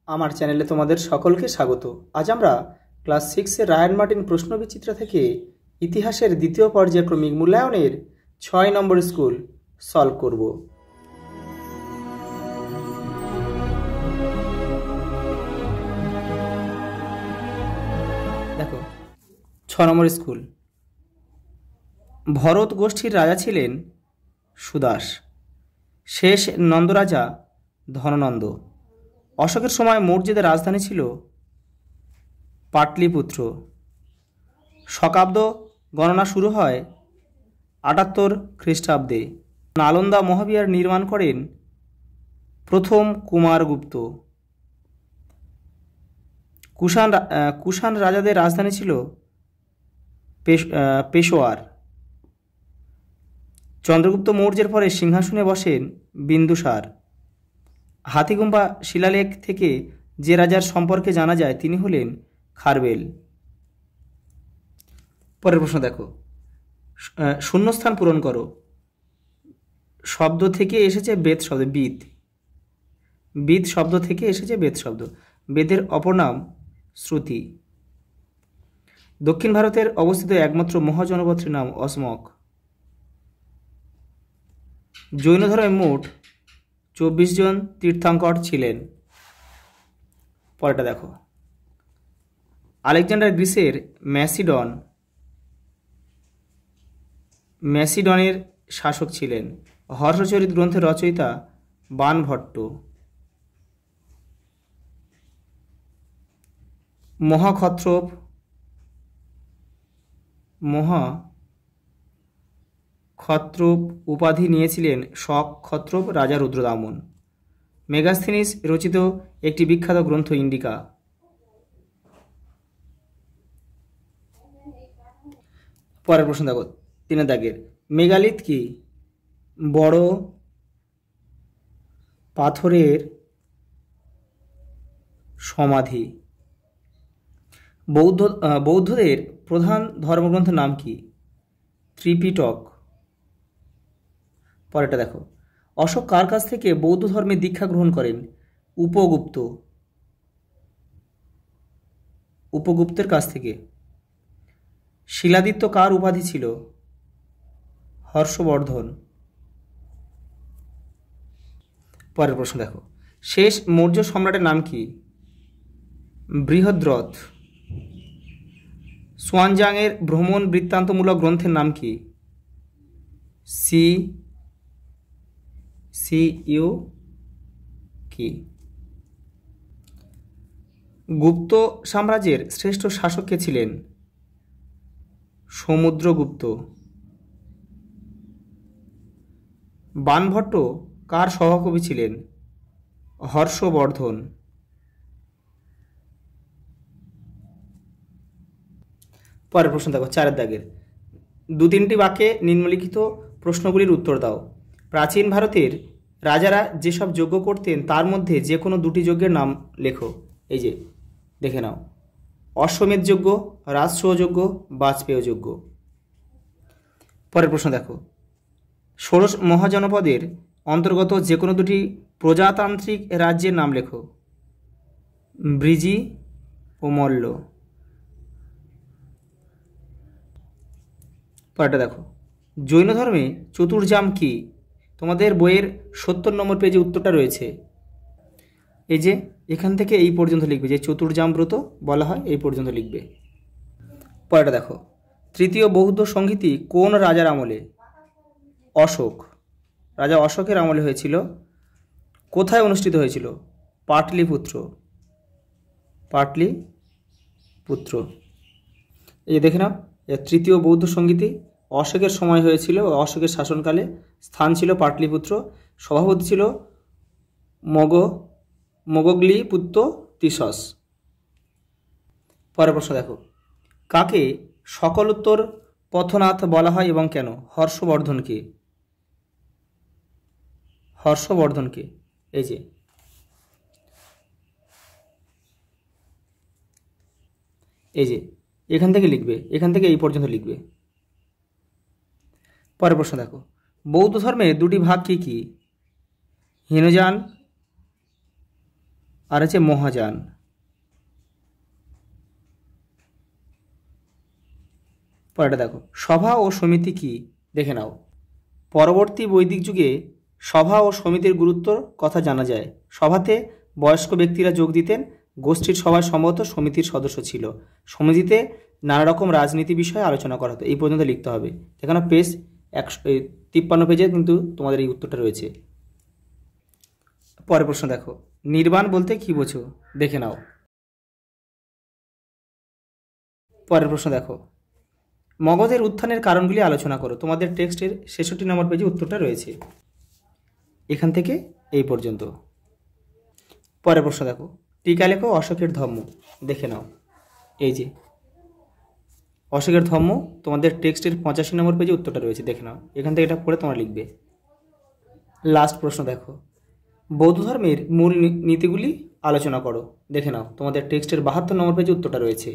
আমার চ্যানেলে তোমাদের সকলকে স্বাগত। আজ আমরা ক্লাস 6 রায়ান মার্টিন প্রশ্নবিচিত্রা থেকে ইতিহাসের দ্বিতীয় পর্যায়ক্রমিক মূল্যায়নের 6 নম্বর স্কুল সলভ করব। দেখো 6 নম্বর স্কুল। ভরত গোষ্ঠীর রাজা ছিলেন সুদাস, শেষ নন্দরাজা ধননন্দ। অশোকের সময় মৌর্যদের রাজধানী ছিল পাটলিপুত্র। শকাব্দ গণনা শুরু হয় 78 খ্রিস্টাব্দে। নালন্দা মহাবিহার নির্মাণ করেন প্রথম কুমারগুপ্ত। কুষাণ রাজাদের রাজধানী ছিল পেশোয়ার। চন্দ্রগুপ্ত মৌর্যের পরে সিংহাসনে বসেন বিন্দুসার। হাতিগুম্বা শিলালেখ থেকে যে রাজার সম্পর্কে জানা যায় তিনি হলেন খারবেল। পরের প্রশ্ন দেখো, শূন্যস্থান পূরণ করো। শব্দ থেকে এসেছে বেদ শব্দ। বিদ শব্দ থেকে এসেছে বেদ শব্দ। বেদের অপর নাম শ্রুতি। দক্ষিণ ভারতের অবস্থিত একমাত্র মহাজনপথের নাম অসমক। জৈন ধর্মে মোট 24 জন তীর্থঙ্কর ছিলেন। পরেরটা দেখো, আলেকজান্ডার গ্রিসের ম্যাসিডনের শাসক ছিলেন। হর্ষচরিত গ্রন্থের রচয়িতা বাণভট্ট। মহাক্ষত্রপ উপাধি নিয়েছিলেন শক ক্ষত্রপ রাজা রুদ্রদামন। মেগাস্থিনিস রচিত একটি বিখ্যাত গ্রন্থ ইন্ডিকা। পরের প্রশ্ন দেখো 3 দাগের, মেগালিথ কি? বড় পাথরের সমাধি। বৌদ্ধদের প্রধান ধর্মগ্রন্থের নাম কি? ত্রিপিটক। পরেরটা দেখো, অশোক কার কাছ থেকে বৌদ্ধ ধর্মে দীক্ষা গ্রহণ করেন? উপগুপ্তের কাছ থেকে। শিলাদিত্য কার উপাধি ছিল? হর্ষবর্ধন। পরের প্রশ্ন দেখো, শেষ মৌর্য সম্রাটের নাম কি? বৃহদ্রথ। সুয়ানজাংয়ের ভ্রমণ বৃত্তান্তমূলক গ্রন্থের নাম কি? সিইউ কি? গুপ্ত সাম্রাজ্যের শ্রেষ্ঠ শাসক কে ছিলেন? সমুদ্রগুপ্ত। বাণভট্ট কার সহকবি ছিলেন? হর্ষবর্ধন। পরের প্রশ্ন দেখো 4 দাগের, 2-3টি বাক্যে নিম্নলিখিত প্রশ্নগুলির উত্তর দাও। প্রাচীন ভারতের রাজারা যেসব যজ্ঞ করতেন তার মধ্যে যে কোনো 2টি যজ্ঞের নাম লেখো। এই যে দেখে নাও, অশ্বমেধ যজ্ঞ, রাজসূয় যজ্ঞ, বাজপেয় যজ্ঞ। পরের প্রশ্ন দেখো, ষোড়শ মহাজনপদের অন্তর্গত যে কোনো 2টি প্রজাতান্ত্রিক রাজ্যের নাম লেখো। ব্রিজি ও মল্ল। পরেরটা দেখো, জৈন ধর্মে চতুর্জাম কি? তোমাদের বইয়ের 70 নম্বর পেজে উত্তরটা রয়েছে। এই যে এখান থেকে এই পর্যন্ত লিখবে, যে চতুর্জাম ব্রত বলা হয় এই পর্যন্ত লিখবে। পরেরটা দেখো, তৃতীয় বৌদ্ধ সংগীতি কোন রাজার আমলে? অশোক। রাজা অশোকের আমলে হয়েছিল। কোথায় অনুষ্ঠিত হয়েছিল? পাটলিপুত্র। এই দেখে নাও, তৃতীয় বৌদ্ধ সংগীতি অশোকের সময় হয়েছিল, অশোকের শাসনকালে। স্থান ছিল পাটলিপুত্র। সভাপতি ছিল মোগগ্লিপুত্র তিসস। পরের প্রশ্ন দেখো, কাকে সকল উত্তর পথনাথ বলা হয় এবং কেন? হর্ষবর্ধনকে। এই যে এখান থেকে লিখবে, এখান থেকে এই পর্যন্ত লিখবে। পরের প্রশ্ন দেখো, বৌদ্ধ ধর্মে 2টি ভাগ কি কি? হীনযান আর আছে মহাযান। পরেরটা দেখো, সভা ও সমিতি কি, দেখে নাও। পরবর্তী বৈদিক যুগে সভা ও সমিতির গুরুত্বর কথা জানা যায়। সভাতে বয়স্ক ব্যক্তিরা যোগ দিতেন, গোষ্ঠীর সভায় সম্ভবত সমিতির সদস্য ছিল। সমিতিতে নানা রকম রাজনীতি বিষয়ে আলোচনা করা হতো। এই পর্যন্ত লিখতে হবে। এখানে পেজ 53 পেজে কিন্তু তোমাদের এই উত্তরটা রয়েছে। পরের প্রশ্ন দেখো, নির্বাণ বলতে কি বোঝো, দেখে নাও। পরের প্রশ্ন দেখো, মগধের উত্থানের কারণগুলি আলোচনা করো। তোমাদের টেক্সটের 66 নম্বর পেজে উত্তরটা রয়েছে, এখান থেকে এই পর্যন্ত। পরের প্রশ্ন দেখো, টিকা লেখো অশোকের ধর্ম, দেখে নাও। এই যে অশোকের ধর্ম তোমাদের টেক্সটের 85 নম্বর পেজে উত্তরটা রয়েছে, দেখে নাও। এখান থেকে এটা পড়ে তোমরা লিখবে। লাস্ট প্রশ্ন দেখো, বৌদ্ধ ধর্মের মূল নীতিগুলি আলোচনা করো, দেখে নাও। তোমাদের টেক্সটের 72 নম্বর পেজে উত্তরটা রয়েছে,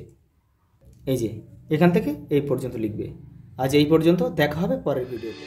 এই যে এখান থেকে এই পর্যন্ত লিখবে। আজ এই পর্যন্ত, দেখা হবে পরের ভিডিওতে।